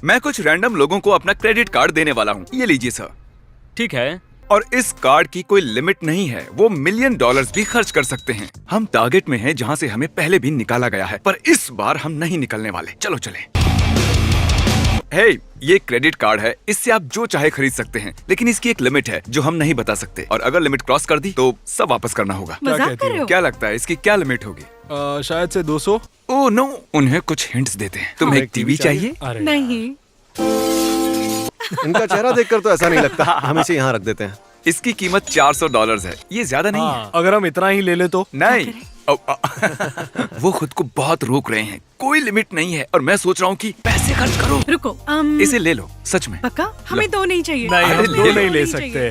मैं कुछ रैंडम लोगों को अपना क्रेडिट कार्ड देने वाला हूँ। ये लीजिए सर। ठीक है। और इस कार्ड की कोई लिमिट नहीं है, वो $1,000,000 भी खर्च कर सकते हैं। हम टारगेट में हैं जहाँ से हमें पहले भी निकाला गया है, पर इस बार हम नहीं निकलने वाले। चलो चलें। हे, ये क्रेडिट कार्ड है, इससे आप जो चाहे खरीद सकते हैं, लेकिन इसकी एक लिमिट है जो हम नहीं बता सकते, और अगर लिमिट क्रॉस कर दी तो सब वापस करना होगा। मजाक कर रहे हो? क्या लगता है इसकी क्या लिमिट होगी? शायद से 200। ओह नो, उन्हें कुछ हिंट्स देते हैं। तुम्हें एक टीवी चाहिए? अरे नहीं। इनका चेहरा देखकर तो ऐसा नहीं लगता। हम इसे यहाँ रख देते हैं। इसकी कीमत $400 है। ये ज्यादा नहीं है। अगर हम इतना ही ले ले तो? नहीं। वो खुद को बहुत रोक रहे हैं। कोई लिमिट नहीं है, और मैं सोच रहा हूँ कि पैसे खर्च करो। रुको, इसे ले लो, सच में। पक्का? हमें दो नहीं चाहिए। नहीं, अरे हम ले दो लो। नहीं ले सकते।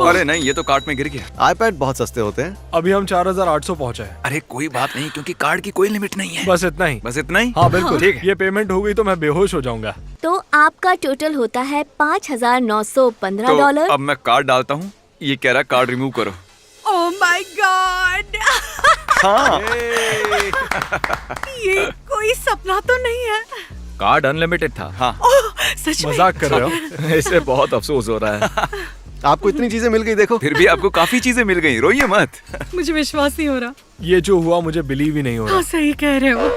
अरे नहीं, ये तो कार्ट में गिर गया। आईपैड बहुत सस्ते होते हैं। अभी हम 4800 पहुँचे हैं। अरे कोई बात नहीं, क्योंकि कार्ड की कोई लिमिट नहीं है। बस इतना ही। बस इतना ही? हाँ बिल्कुल। ठीक है। ये पेमेंट हो गई तो मैं बेहोश हो जाऊंगा। तो आपका टोटल होता है $5,915। तो अब मैं कार्ड डालता हूँ। ये कह रहा कार्ड रिमूव करो। ओह माय गॉड, हाँ। ये कोई सपना तो नहीं है। कार्ड अनलिमिटेड था। हाँ। ओह, सच में? मजाक कर रहे हो? इससे बहुत अफसोस हो रहा है। आपको इतनी चीजें मिल गई, देखो। फिर भी आपको काफी चीजें मिल गई, रोइए मत। मुझे विश्वास नहीं हो रहा। ये जो हुआ मुझे बिलीव ही नहीं हो रहा। हाँ, सही कह रहे हो।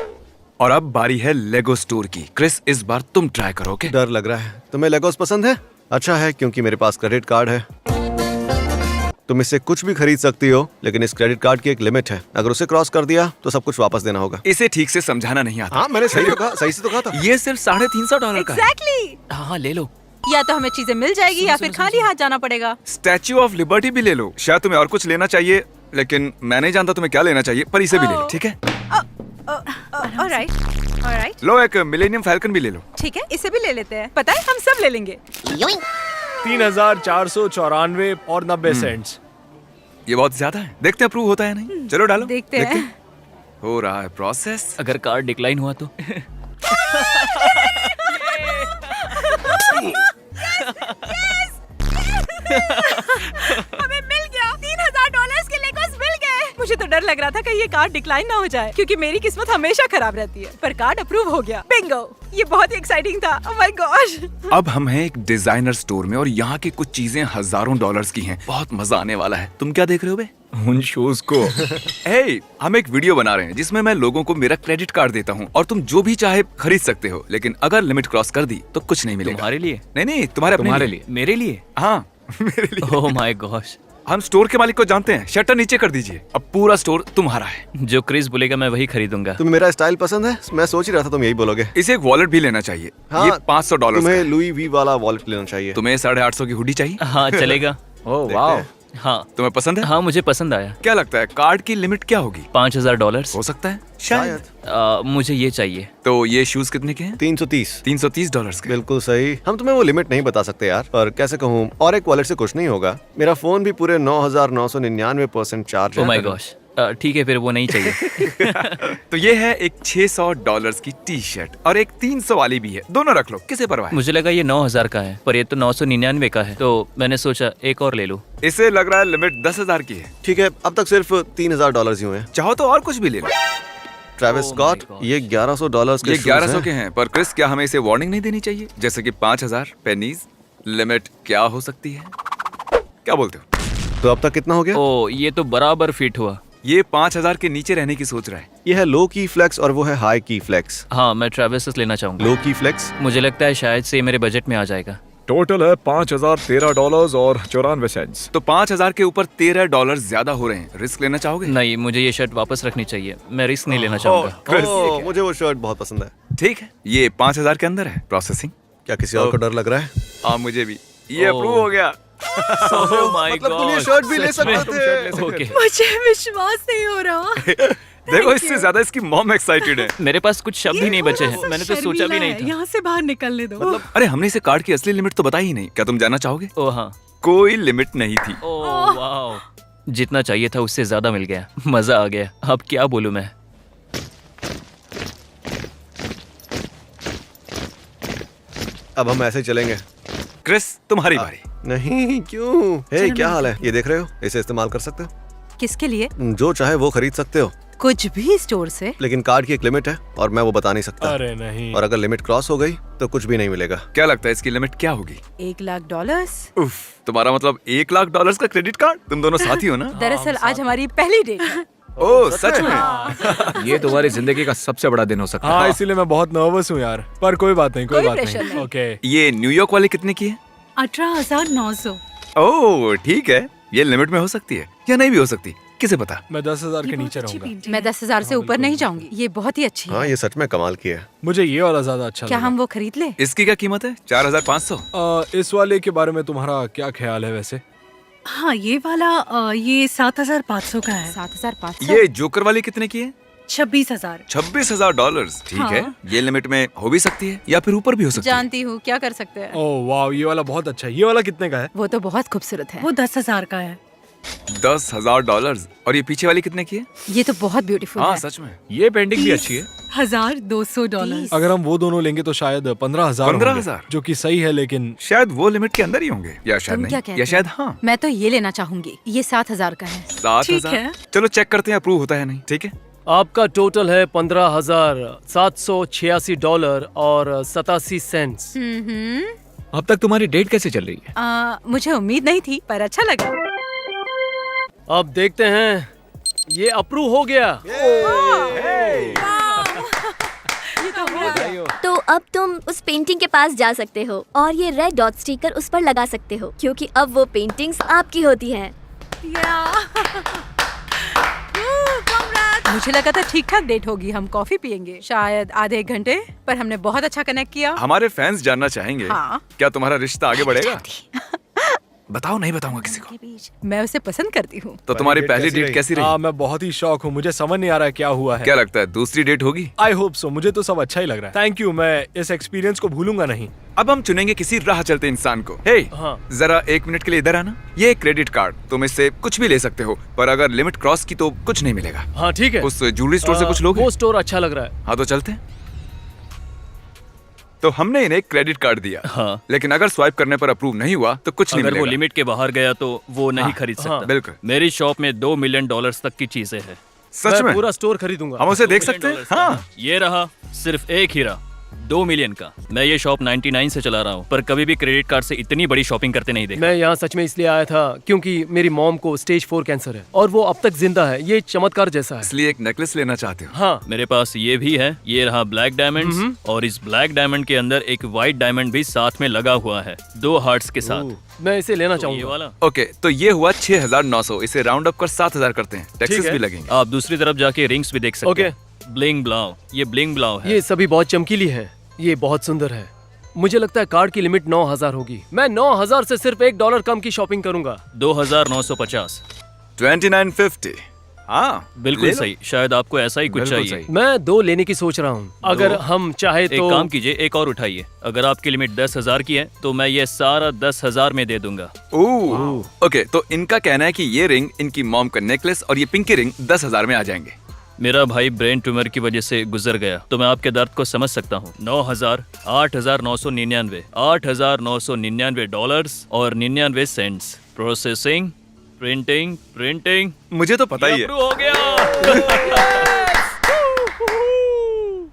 और अब बारी है लेगो स्टोर की। क्रिस, इस बार तुम ट्राई करो, ओके? डर लग रहा है। तुम्हें लेगोस पसंद है? अच्छा है, क्योंकि मेरे पास क्रेडिट कार्ड है। तुम इससे कुछ भी खरीद सकती हो, लेकिन इस क्रेडिट कार्ड की एक लिमिट है। अगर उसे क्रॉस कर दिया तो सब कुछ वापस देना होगा। इसे ठीक से समझाना नहीं आता। हाँ, मैंने सही कहा, सही से तो कहा था। ये सिर्फ $350 का है। एग्जैक्टली। हाँ ले लो। या तो हमें चीजें मिल जाएगी या फिर खाली हाथ जाना पड़ेगा। स्टैच्यू ऑफ लिबर्टी भी ले लो। शायद तुम्हें और कुछ लेना चाहिए, लेकिन मैं नहीं जानता तुम्हें क्या लेना चाहिए, पर इसे भी ले लो, ठीक है? Alright, alright. लो, एक मिलेनियम फैल्कन भी ले लो। ठीक है, इसे भी ले लेते हैं। पता है, हम सब ले लेंगे। 3494 और 90 सेंट्स। ये बहुत ज्यादा है। देखते हैं अप्रूव होता है नहीं। चलो डालो। देखते हैं। हो रहा है प्रोसेस। अगर कार्ड डिक्लाइन हुआ तो? हमें मिल गया। $3000 के लेगोस मिल गए। मुझे तो डर लग रहा था कि ये कार्ड डिक्लाइन ना हो जाए, क्योंकि मेरी किस्मत हमेशा खराब रहती है। पर कार्ड अप्रूव हो गया। बिंगो। ये बहुत ही एक्साइटिंग था। Oh my gosh. अब हम हैं एक डिजाइनर स्टोर में, और यहाँ की कुछ चीजें हजारों डॉलर्स की हैं। बहुत मजा आने वाला है। तुम क्या देख रहे हो बे? उन शूज को। हे, हम एक वीडियो बना रहे हैं जिसमें मैं लोगों को मेरा क्रेडिट कार्ड देता हूँ, और तुम जो भी चाहे खरीद सकते हो, लेकिन अगर लिमिट क्रॉस कर दी तो कुछ नहीं मिलेगा। तुम्हारे लिए? नहीं, तुम्हारे लिए? मेरे लिए? हाँ, मेरे लिए। Oh my gosh. हम स्टोर के मालिक को जानते हैं। शटर नीचे कर दीजिए। अब पूरा स्टोर तुम्हारा है। जो क्रिस बोलेगा मैं वही खरीदूंगा। तुम्हें मेरा स्टाइल पसंद है? मैं सोच ही रहा था तुम यही बोलोगे। इसे एक वॉलेट भी लेना चाहिए। हाँ, ये $500 तुम्हें का है। लुई वी वाला वॉलेट लेना चाहिए। तुम्हें 850 की हुडी चाहिए? हाँ चलेगा। ओह देखते वाह। हैं। हाँ तुम्हें पसंद है? हाँ मुझे पसंद आया। क्या लगता है कार्ड की लिमिट क्या होगी? $5000। हो सकता है, शायद। मुझे ये चाहिए। तो ये शूज कितने के हैं? 330। $330 के। बिल्कुल सही। हम तुम्हें वो लिमिट नहीं बता सकते यार, पर कैसे कहूँ, और एक वॉलेट से कुछ नहीं होगा। मेरा फोन भी पूरे 9999% चार्ज ओह है। My gosh. ठीक है, फिर वो नहीं चाहिए। तो ये है एक $600 की टी शर्ट, और एक 300 वाली भी है। दोनों रख लो, किसे परवाह है? मुझे लगा ये 9000 का है, पर ये तो 999 का है, तो मैंने सोचा एक और ले लूं। इसे लग रहा है लिमिट 10,000 की है। ठीक है, अब तक सिर्फ $3000 ही हुए हैं। चाहो तो और कुछ भी ले लो। Travis Oh my Scott, gosh. ये $1100 के ये शूज 1100 हैं। के हैं, पर क्रिस, क्या हमें इसे वार्निंग नहीं देनी चाहिए? जैसे कि 5000 पेनीज लिमिट क्या हो सकती है? क्या बोलते हो? तो अब तक कितना हो गया? ओ ये तो बराबर फिट हुआ। ये 5000 के नीचे रहने की सोच रहा है। ये है लो की फ्लेक्स और वो है हाई की फ्लेक्स। हाँ मैं ट्रेविस लेना चाहूंगा। लो की फ्लेक्स मुझे लगता है शायद से मेरे बजट में आ जाएगा। टोटल है $5013 और 94 सेंट्स। तो 5000 के ऊपर $13 ज्यादा हो रहे हैं। रिस्क लेना चाहोगे? नहीं, मुझे ये शर्ट वापस रखनी चाहिए। मैं रिस्क नहीं लेना चाहूंगा। ओह, मुझे वो शर्ट बहुत पसंद है। ठीक है, ये 5000 के अंदर है। प्रोसेसिंग। क्या किसी और को डर लग रहा है? हाँ, मुझे भी। ये ओह। अप्रूव हो गया। Oh my मतलब तुम ये God, शर्ट भी ले सच में? सकते थे। ओके। मुझे विश्वास नहीं हो रहा। देखो, इससे ज्यादा इसकी मॉम एक्साइटेड है। मेरे पास कुछ शब्द ही नहीं बचे हैं। थोड़ा मैंने सा तो सोचा भी शर्मीला नहीं है। था। यहाँ से बाहर निकलने दो। अरे, हमने इसे कार्ड की असली लिमिट तो बताई ही नहीं। क्या तुम जानना चाहोगे? ओह हाँ। कोई लिमिट नहीं थी। Oh wow. जितना चाहिए था उससे ज्यादा मिल गया। मजा आ गया। अब क्या बोलूं मैं। अब हम ऐसे चलेंगे। क्रिस, तुम्हारी बारी। नहीं, क्यों? हे, क्या हाल है? ये देख रहे हो? इसे इस्तेमाल कर सकते हो। किसके लिए? जो चाहे वो खरीद सकते हो। कुछ भी स्टोर से? लेकिन कार्ड की एक लिमिट है और मैं वो बता नहीं सकता। अरे नहीं। और अगर लिमिट क्रॉस हो गई तो कुछ भी नहीं मिलेगा। क्या लगता है इसकी लिमिट क्या होगी? $1,00,000। उफ, तुम्हारा मतलब $1,00,000 का क्रेडिट कार्ड? तुम दोनों साथी हो ना? दरअसल आज हमारी पहली डेट है। ओह सच में? ये तुम्हारी जिंदगी का सबसे बड़ा दिन हो सकता है। हाँ, इसीलिए मैं बहुत नर्वस हूँ यार, पर कोई बात नहीं, कोई कोई बात प्रेशर नहीं। नहीं। ओके। ये न्यूयॉर्क वाली कितने की है? 18,900। ओह ठीक है, ये लिमिट में हो सकती है या नहीं भी हो सकती, किसे पता। मैं 10,000 के ये नीचे बहुत अच्छी रहूंगा। पेंटिंग मैं है। 10,000 से ऊपर नहीं जाऊंगी। ये बहुत ही अच्छी हाँ है। ये सच में कमाल की है। मुझे ये वाला ज्यादा अच्छा क्या लगा। हम वो खरीद ले? इसकी क्या कीमत है? 4,500। इस वाले के बारे में तुम्हारा क्या ख्याल है वैसे? हाँ ये वाला ये 7,500 का है। 7,500। ये जोकर वाली कितने की है? 26,000। $26,000। ठीक है, हाँ। ये लिमिट में हो भी सकती है या फिर ऊपर भी हो सकती है। जानती हूँ, क्या कर सकते हैं। ओह वाह, ये वाला बहुत अच्छा है। ये वाला कितने का है? वो तो बहुत खूबसूरत है। वो 10,000 का है। $10,000। और ये पीछे वाली कितने की है? ये तो बहुत ब्यूटीफुल हाँ है। सच में। ये पेंटिंग भी अच्छी है। $1,200। अगर हम वो दोनों लेंगे तो शायद 15,000 15,000? होंगे, जो कि सही है, लेकिन शायद वो लिमिट के अंदर ही होंगे या शायद तुम क्या नहीं, कहते या हो? शायद हाँ। मैं तो ये लेना चाहूंगी। ये 7,000 का है। 7,000। है। चलो चेक करते हैं अप्रूव होता है नहीं। ठीक है, आपका टोटल है $15,786 और 87 सेंट्स। अब तक तुम्हारी डेट कैसे चल रही है? मुझे उम्मीद नहीं थी, पर अच्छा लगा। अब देखते हैं, ये अप्रूव हो गया। तो अब तुम उस पेंटिंग के पास जा सकते हो और ये रेड डॉट स्टिकर उस पर लगा सकते हो, क्योंकि अब वो पेंटिंग्स आपकी होती हैं। मुझे लगा था ठीक ठाक डेट होगी, हम कॉफी पियेंगे शायद आधे एक घंटे, पर हमने बहुत अच्छा कनेक्ट किया। हमारे फैंस जानना चाहेंगे हाँ। क्या तुम्हारा रिश्ता आगे बढ़ेगा? बताओ, नहीं बताऊंगा किसी को। मैं उसे पसंद करती हूँ। तो तुम्हारी पहली डेट कैसी रही? हाँ, मैं बहुत ही शौक हूँ। मुझे समझ नहीं आ रहा है क्या हुआ है। क्या लगता है दूसरी डेट होगी? I hope so. मुझे तो सब अच्छा ही लग रहा है। थैंक यू, मैं इस एक्सपीरियंस को भूलूंगा नहीं। अब हम चुनेंगे किसी राह चलते इंसान को। हे, हाँ। जरा 1 मिनट के लिए इधर आना। ये एक क्रेडिट कार्ड, तुम इससे कुछ भी ले सकते हो, पर अगर लिमिट क्रॉस की तो कुछ नहीं मिलेगा। हाँ ठीक है। उस ज्वेलरी स्टोर से कुछ लोग वो स्टोर अच्छा लग रहा है। हाँ तो चलते हैं। तो हमने इन्हें क्रेडिट कार्ड दिया, हाँ। लेकिन अगर स्वाइप करने पर अप्रूव नहीं हुआ तो कुछ नहीं अगर वो मिलेगा। लिमिट के बाहर गया तो वो नहीं हाँ, खरीद सकता। हाँ, बिल्कुल। मेरी शॉप में $2 मिलियन तक की चीजें हैं। सच मैं में? पूरा स्टोर खरीदूंगा। हम उसे $2 देख सकते हैं? मिलियन का। हाँ। ये रहा, सिर्फ एक हीरा, $2 मिलियन का। मैं ये शॉप 99 से चला रहा हूँ, पर कभी भी क्रेडिट कार्ड से इतनी बड़ी शॉपिंग करते नहीं देखा। मैं यहाँ सच में इसलिए आया था क्योंकि मेरी मॉम को स्टेज 4 कैंसर है और वो अब तक जिंदा है। ये चमत्कार जैसा है। इसलिए एक नेकलेस लेना चाहते हो? हाँ, मेरे पास ये भी है। ये रहा ब्लैक डायमंड, और इस ब्लैक डायमंड के अंदर एक व्हाइट डायमंड भी साथ में लगा हुआ है, 2 हार्ट्स के साथ। मैं इसे लेना तो ये चाहूंगा। वाला। ओके, तो ये हुआ 6,900। इसे राउंड अप कर 7,000 करते हैं। टैक्सेस है। भी लगेंगे। आप दूसरी तरफ जाके रिंग्स भी देख सकते ओके। हैं। ब्लिंग ब्लाउ, ये ब्लिंग ब्लाउ है। ये सभी बहुत चमकीली है। ये बहुत सुंदर है। मुझे लगता है कार्ड की लिमिट 9,000 होगी। मैं 9,000 से सिर्फ $1 कम की शॉपिंग करूंगा। 2,950। 2950। हाँ बिल्कुल ले लो। सही। शायद आपको ऐसा ही कुछ बिल्कुल चाहिए। सही। मैं 2 लेने की सोच रहा हूँ। अगर हम चाहे एक तो काम कीजिए, एक और उठाइए। अगर आपकी लिमिट 10,000 की है तो मैं ये सारा 10,000 में दे दूंगा। ओह, ओके, तो इनका कहना है कि ये रिंग, इनकी मॉम का नेकलेस और ये पिंकी रिंग 10,000 में आ जाएंगे। मेरा भाई ब्रेन ट्यूमर की वजह से गुजर गया, तो मैं आपके दर्द को समझ सकता हूँ। 9,000, 8,999, $8,999 और 99 सेंट्स। Processing, printing, printing. मुझे तो पता ही है। अप्रूव हो गया।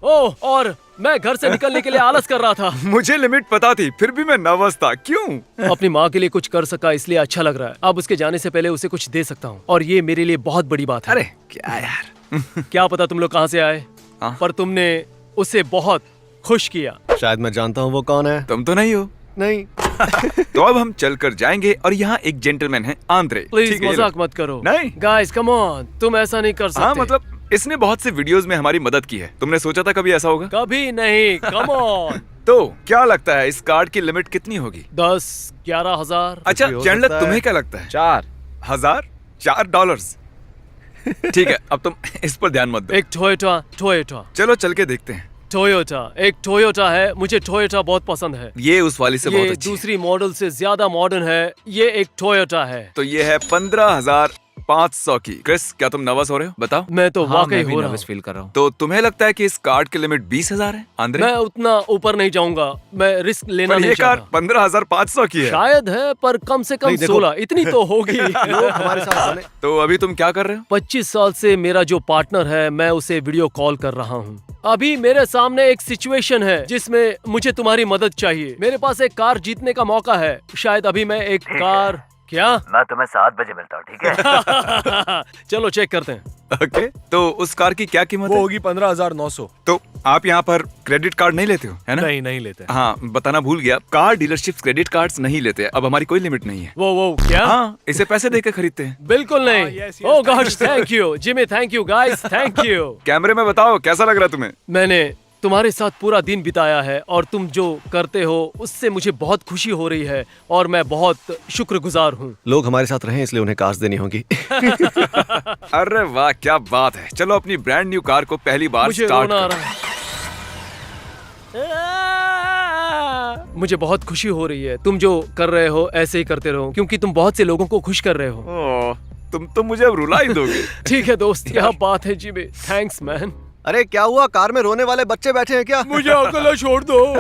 ओह, और मैं घर से निकलने के लिए आलस कर रहा था। मुझे लिमिट पता थी, फिर भी मैं नर्वस था। क्यों? अपनी माँ के लिए कुछ कर सका इसलिए अच्छा लग रहा है। अब उसके जाने से पहले उसे कुछ दे सकता हूँ और ये मेरे लिए बहुत बड़ी बात है। अरे क्या यार। क्या पता तुम लोग कहाँ से आए, हाँ। पर तुमने उसे बहुत खुश किया। शायद मैं जानता हूँ वो कौन है। तुम तो नहीं हो। नहीं। तो अब हम चलकर जाएंगे और यहाँ एक जेंटलमैन है, आंद्रे। प्लीज ठीक है, ये मजाक लो। मत करो। नहीं। गाइस कम ऑन, तुम ऐसा नहीं कर सकते। हाँ मतलब इसने बहुत से वीडियोस में हमारी मदद की है। तुमने सोचा था कभी ऐसा होगा? कभी नहीं। Come on. तो क्या लगता है इस कार्ड की लिमिट कितनी होगी? 10-11,000। अच्छा भी हो चैंडलर, सकता है। तुम्हें क्या लगता है? 4,000। $4। ठीक है, अब तुम इस पर ध्यान मत दो। एक टोयोटा चलो चल के देखते हैं। एक टोयोटा है। मुझे टोयोटा बहुत पसंद है। ये उस वाली से बहुत ये अच्छी है। दूसरी मॉडल से ज्यादा मॉडर्न है। ये एक टोयोटा है। तो ये है 15,000 500 की। क्रिस, क्या तुम नर्वस हो रहे हो? बताओ। मैं तो हाँ, वाकई मैं भी हो रहा नर्वस हूँ। फील कर रहा हूँ। तो तुम्हें लगता है कि इस कार्ड की लिमिट 20,000 है? आंद्रे, मैं उतना ऊपर नहीं जाऊंगा, मैं रिस्क लेना पर नहीं ये कार चाहता। 15,500 की है। शायद है, पर कम से कम नहीं, देखो। 16 इतनी तो होगी। लोग हमारे साथ बने। तो अभी तुम क्या कर रहे हो? 25 साल से मेरा जो पार्टनर है, मैं उसे वीडियो कॉल कर रहा हूँ। अभी मेरे सामने एक सिचुएशन है जिसमें मुझे तुम्हारी मदद चाहिए। मेरे पास एक कार जीतने का मौका है। शायद अभी मैं एक कार क्या मैं तुम्हें 7 बजे मिलता हूँ, ठीक है? चलो चेक करते हैं। ओके, तो उस कार की क्या कीमत वो है? होगी 15,900। तो आप यहाँ पर क्रेडिट कार्ड नहीं लेते हो, है ना? नहीं लेते। हाँ, बताना भूल गया, कार डीलरशिप क्रेडिट कार्ड्स नहीं लेते। अब हमारी कोई लिमिट नहीं है। वो क्या? हाँ, इसे पैसे देकर खरीदते हैं। बिल्कुल नहीं। yes, yes, oh God, thank you Jimmy, thank you guys, thank you. कैमरे में बताओ कैसा लग रहा है तुम्हें? मैंने तुम्हारे साथ पूरा दिन बिताया है और तुम जो करते हो उससे मुझे बहुत खुशी हो रही है और मैं बहुत शुक्रगुजार हूँ। लोग हमारे साथ रहे इसलिए उन्हें कार्स देनी होगी। अरे वाह, क्या बात है। चलो अपनी ब्रांड न्यू कार को पहली बार मुझे स्टार्ट रोना आ करो। रहा है। मुझे बहुत खुशी हो रही है। तुम जो कर रहे हो ऐसे ही करते रहो, क्योंकि तुम बहुत से लोगों को खुश कर रहे हो। ओह, तुम तो मुझे अब रुला ही दोगे। ठीक है दोस्त, यह बात है जिमी। Thanks man. अरे क्या हुआ, कार में रोने वाले बच्चे बैठे हैं क्या? मुझे अकेला छोड़ दो।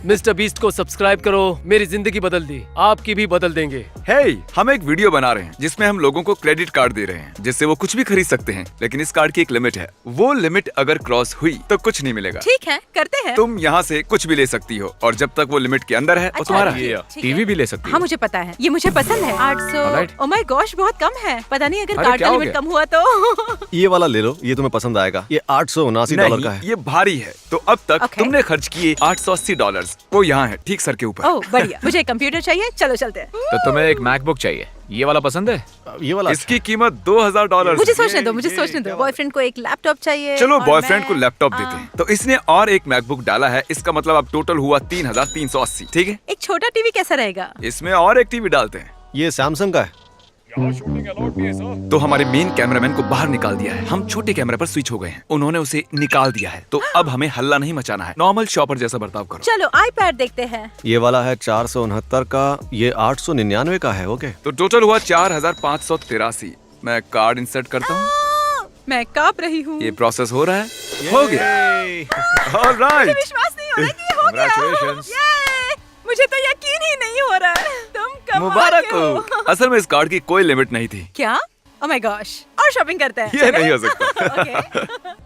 मिस्टर बीस्ट को सब्सक्राइब करो, मेरी जिंदगी बदल दी, आपकी भी बदल देंगे। हे, हम एक वीडियो बना रहे हैं जिसमें हम लोगों को क्रेडिट कार्ड दे रहे हैं जिससे वो कुछ भी खरीद सकते हैं, लेकिन इस कार्ड की एक लिमिट है। वो लिमिट अगर क्रॉस हुई तो कुछ नहीं मिलेगा। ठीक है, करते हैं। तुम यहाँ से कुछ भी ले सकती हो और जब तक वो लिमिट के अंदर है वो तुम्हारा है। ठीक है। टीवी भी ले सकती हाँ मुझे पता है, ये मुझे पसंद है। 800। Alright. ओ माय गॉश, बहुत कम है। पता नहीं अगर अरे, कार्ड क्या का हो लिमिट गया? कम हुआ तो। ये वाला ले लो, ये तुम्हें पसंद आएगा। ये $879 का नहीं, है। ये भारी है। तो अब तक Okay. तुमने खर्च किए $880। वो यहाँ है, ठीक सर के ऊपर। ओह बढ़िया, मुझे एक कंप्यूटर चाहिए। चलो चलते हैं। तो तुम्हें एक मैकबुक चाहिए, ये वाला पसंद है? ये वाला इसकी कीमत $2,000। मुझे सोचने दो, मुझे सोचने दो। बॉयफ्रेंड को एक लैपटॉप चाहिए। चलो और बॉयफ्रेंड को मैं- लैपटॉप देते हैं। तो इसने और एक मैकबुक डाला है, इसका मतलब अब टोटल हुआ 3,380। ठीक है, एक छोटा टीवी कैसा रहेगा? इसमें और एक टीवी डालते हैं। ये सैमसंग का है। तो हमारे मेन कैमरामैन को बाहर निकाल दिया है। हम छोटे कैमरे पर स्विच हो गए हैं, उन्होंने उसे निकाल दिया है। तो अब हमें हल्ला नहीं मचाना है, नॉर्मल शॉपर जैसा बर्ताव करो। चलो आईपैड देखते हैं। ये वाला है 469 का, ये 899 का है। ओके, तो टोटल हुआ 4,583। मैं कार्ड इंसर्ट करता हूँ। मैं कांप रही हूँ। ये प्रोसेस हो रहा है। हो गया। ऑलराइट। विश्वास नहीं हो रहा कि ये हो गया। Congratulations. ये, मुझे तो यकीन ही नहीं हो रहा है। तुम कमाल मुबारक के हो। असल में इस कार्ड की कोई लिमिट नहीं थी। क्या? ओह माय गॉश, और शॉपिंग करते हैं। ये नहीं हो सकता। ओके।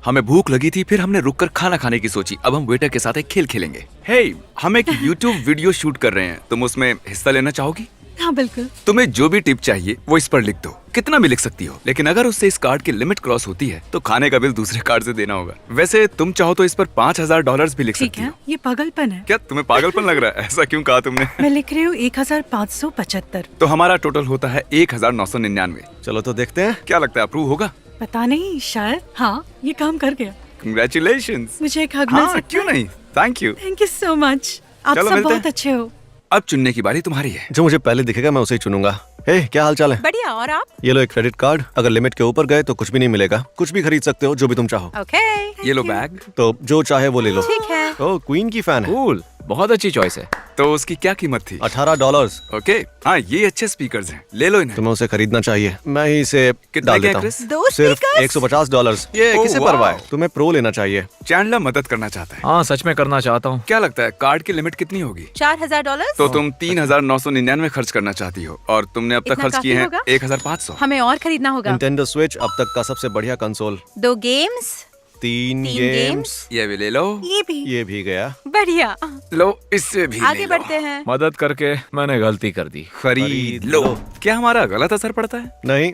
हमें भूख लगी थी, फिर हमने रुककर खाना खाने की सोची। अब हम वेटर के साथ एक खेल खेलेंगे। हे, हम एक YouTube वीडियो शूट कर रहे हैं, तुम उसमें हिस्सा लेना चाहोगी? हाँ बिल्कुल। तुम्हें जो भी टिप चाहिए वो इस पर लिख दो, कितना भी लिख सकती हो। लेकिन अगर उससे इस कार्ड की लिमिट क्रॉस होती है तो खाने का बिल दूसरे कार्ड से देना होगा। वैसे तुम चाहो तो इस पर $5,000 भी लिख ठीक सकती है, हो। ये पागलपन है। क्या तुम्हें पागलपन लग रहा है? ऐसा क्यों कहा तुमने? मैं लिख रही हूँ 1575। तो हमारा टोटल होता है 1,999। चलो तो देखते हैं। क्या लगता है, अप्रूव होगा? पता नहीं, शायद। हाँ, ये काम कर गया। कंग्रेचुलेशंस। मुझे एक हग मिल हाँ, सकता क्यों है? नहीं। Thank you. Thank you so much. आप चलो सब मिलते बहुत हैं। अच्छे हो। अब चुनने की बारी तुम्हारी है। जो मुझे पहले दिखेगा मैं उसे ही चुनूंगा। हे, क्या हाल चाल है? बढ़िया, और आप? ये लो एक क्रेडिट कार्ड। अगर लिमिट के ऊपर गए तो कुछ भी नहीं मिलेगा। कुछ भी खरीद सकते हो, जो भी तुम चाहो। ओके। ये लो बैग। तो जो चाहे वो ले लो। ठीक है। ओह, क्वीन की फैन है। कूल, बहुत अच्छी चॉइस है। तो उसकी क्या कीमत थी? $18। ओके, हाँ ये अच्छे स्पीकर्स हैं, ले लो इन्हें। तुम्हें उसे खरीदना चाहिए। मैं ही इसे कितना डाल क्या देता क्रिस? हूँ। दो सिर्फ speakers? $150। ये ओह, किसे वाह। परवाह है? तुम्हें प्रो लेना चाहिए। चैंडलर मदद करना चाहता है। हाँ, सच में करना चाहता हूँ। क्या लगता है कार्ड की लिमिट कितनी होगी? $4,000। तो तुम 3,999 खर्च करना चाहती हो और तुमने अब तक इतना खर्च किए काफी हैं होगा? 1,500। हमें और खरीदना होगा। Nintendo Switch अब तक का सबसे बढ़िया कंसोल। 2 गेम्स। 3 3 गेम्स। गेम्स। ये भी ले लो। ये भी। ये भी गया। बढ़िया। लो, इससे भी आगे ले लो। बढ़ते हैं। मदद करके मैंने गलती कर दी। खरीद लो। क्या हमारा गलत असर पड़ता है? नहीं,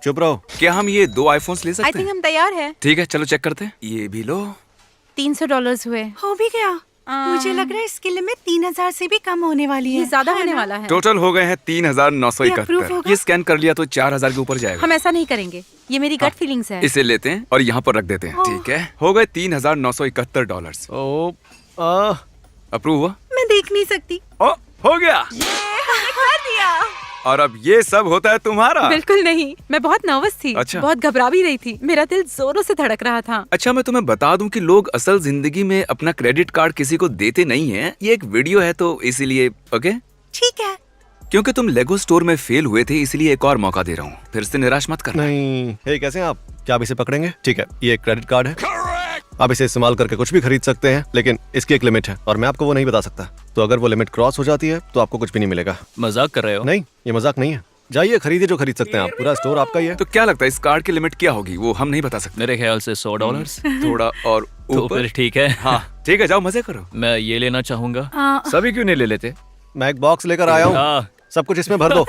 चुप रहो। क्या हम ये 2 आईफोन्स ले आई सकते थिंक हैं? हम तैयार हैं। ठीक है, चलो चेक करते हैं। ये भी लो। $300 हुए। हो भी गया। मुझे लग रहा है इसकी लिमिट 3,000 से भी कम होने वाली है। ये ज्यादा है होने ना? वाला है। टोटल हो गए हैं ये approve 3,971। होगा? ये स्कैन कर लिया तो 4,000 के ऊपर जाएगा। हम ऐसा नहीं करेंगे, ये मेरी गट फीलिंग्स है। इसे लेते हैं और यहाँ पर रख देते हैं। ठीक है, हो गए $3,971। ओ, अप्रूव हुआ? मैं देख नहीं सकती। ओ, हो गया। हमने कर दिया। और अब ये सब होता है तुम्हारा। बिल्कुल नहीं, मैं बहुत नर्वस थी। अच्छा। बहुत घबरा भी रही थी। मेरा दिल जोरों से धड़क रहा था। अच्छा, मैं तुम्हें बता दूं कि लोग असल जिंदगी में अपना क्रेडिट कार्ड किसी को देते नहीं हैं। ये एक वीडियो है तो इसीलिए। ओके, ठीक है, क्योंकि तुम लेगो स्टोर में फेल हुए थे, इसलिए एक और मौका दे रहा हूँ। फिर से निराश मत करना। नहीं, हे कैसे हैं आप? क्या आप इसे पकड़ेंगे? ठीक है, ये एक क्रेडिट कार्ड है। आप इसे इस्तेमाल करके कुछ भी खरीद सकते हैं, लेकिन इसकी एक लिमिट है और मैं आपको वो नहीं बता सकता। तो अगर वो लिमिट क्रॉस हो जाती है तो आपको कुछ भी नहीं मिलेगा। मजाक कर रहे हो? नहीं, ये मजाक नहीं है। जाइए, खरीदिए जो खरीद सकते हैं आप। पूरा स्टोर आपका ही है। तो क्या लगता है इस कार्ड की लिमिट क्या होगी? वो हम नहीं बता सकते। मेरे ख्याल से $100। थोड़ा और तो ऊपर। फिर ठीक है। हाँ ठीक है, जाओ मजे करो। मैं ये लेना चाहूंगा। सभी क्यों नहीं ले लेते? मैं एक बॉक्स लेकर आया हूँ, हाँ, सब कुछ इसमें भर दो।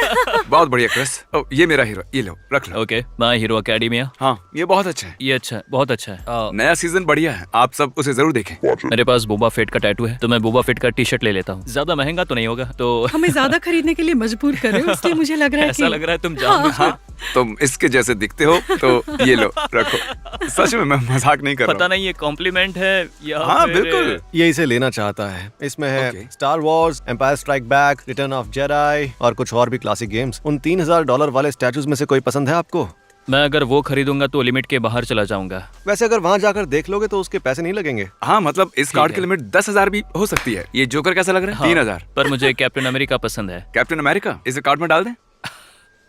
बहुत बढ़िया क्रिस। ओ, ये मेरा हीरो, ये लो, रख लो। Okay, my hero academia. हाँ ये बहुत अच्छा है। ये अच्छा है, बहुत अच्छा है। नया सीजन बढ़िया है, आप सब उसे जरूर देखें। मेरे पास बोबा फेट का टैटू है, तो मैं बोबा फेट का टी शर्ट ले लेता हूँ। ज्यादा महंगा तो नहीं होगा, तो हमें ज्यादा खरीदने के लिए मजबूर कर रहे हो, इसलिए मुझे लग रहा है ऐसा कि लग रहा है तुम जानबूझ कर। हाँ तुम इसके जैसे दिखते हो, तो ये लो रखो। सच में मैं मजाक नहीं कर रहा पता हूँ। नहीं ये कॉम्प्लीमेंट है या हाँ फिर- बिल्कुल। ये इसे लेना चाहता है। इसमें है Okay. Star Wars, Empire Strike Back, Return of Jedi और कुछ और भी क्लासिक गेम्स। उन $3000 वाले स्टैचूज में से कोई पसंद है आपको? मैं अगर वो खरीदूंगा तो लिमिट के बाहर चला जाऊंगा। वैसे अगर वहाँ जाकर देख लोगे तो उसके पैसे नहीं लगेंगे। हाँ मतलब इस कार्ड है। की लिमिट 10,000 भी हो सकती है। ये जोकर कैसा लग रहा है? हाँ, 3,000। पर मुझे कैप्टन अमेरिका पसंद है। कैप्टन अमेरिका इसे कार्ड में डाल दें?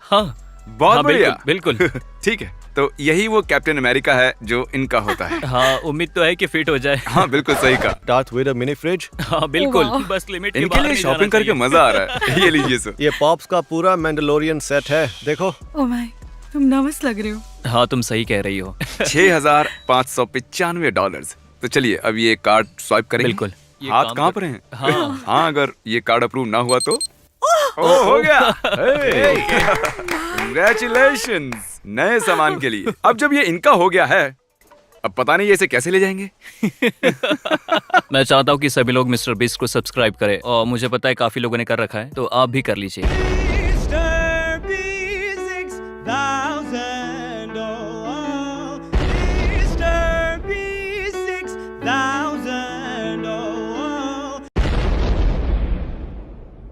हाँ बहुत हाँ, बढ़िया। बिल्कुल बिल्कुल। ठीक है, तो यही वो कैप्टन अमेरिका है जो इनका होता है। हाँ, उम्मीद तो है कि फिट हो जाए। हाँ बिल्कुल सही कहा। Darth Vader mini fridge. हाँ बिल्कुल, वाह। बस लिमिट के इनके बाहर लिए नहीं जाना शॉपिंग करके चाहिए। मजा आ रहा है। ये लीजिए सर। ये पॉप्स का पूरा मैंडलोरियन सेट है, देखो। ओ माय, तुम नर्वस लग रहे हो। हाँ तुम सही कह रही हो। $6,595। तो चलिए अब ये कार्ड स्वाइप करेंगे। बिल्कुल। ये हाथ काम कहाँ कर- पर हैं? हाँ। हाँ अगर ये कार्ड अप्रूव ना हुआ तो हो गया। कंग्रेचुलेशंस नए सामान के लिए। अब जब ये इनका हो गया है, अब पता नहीं ये इसे कैसे ले जाएंगे। मैं चाहता हूँ कि सभी लोग मिस्टर बीस्ट को सब्सक्राइब करें, और मुझे पता है काफी लोगों ने कर रखा है, तो आप भी कर लीजिए।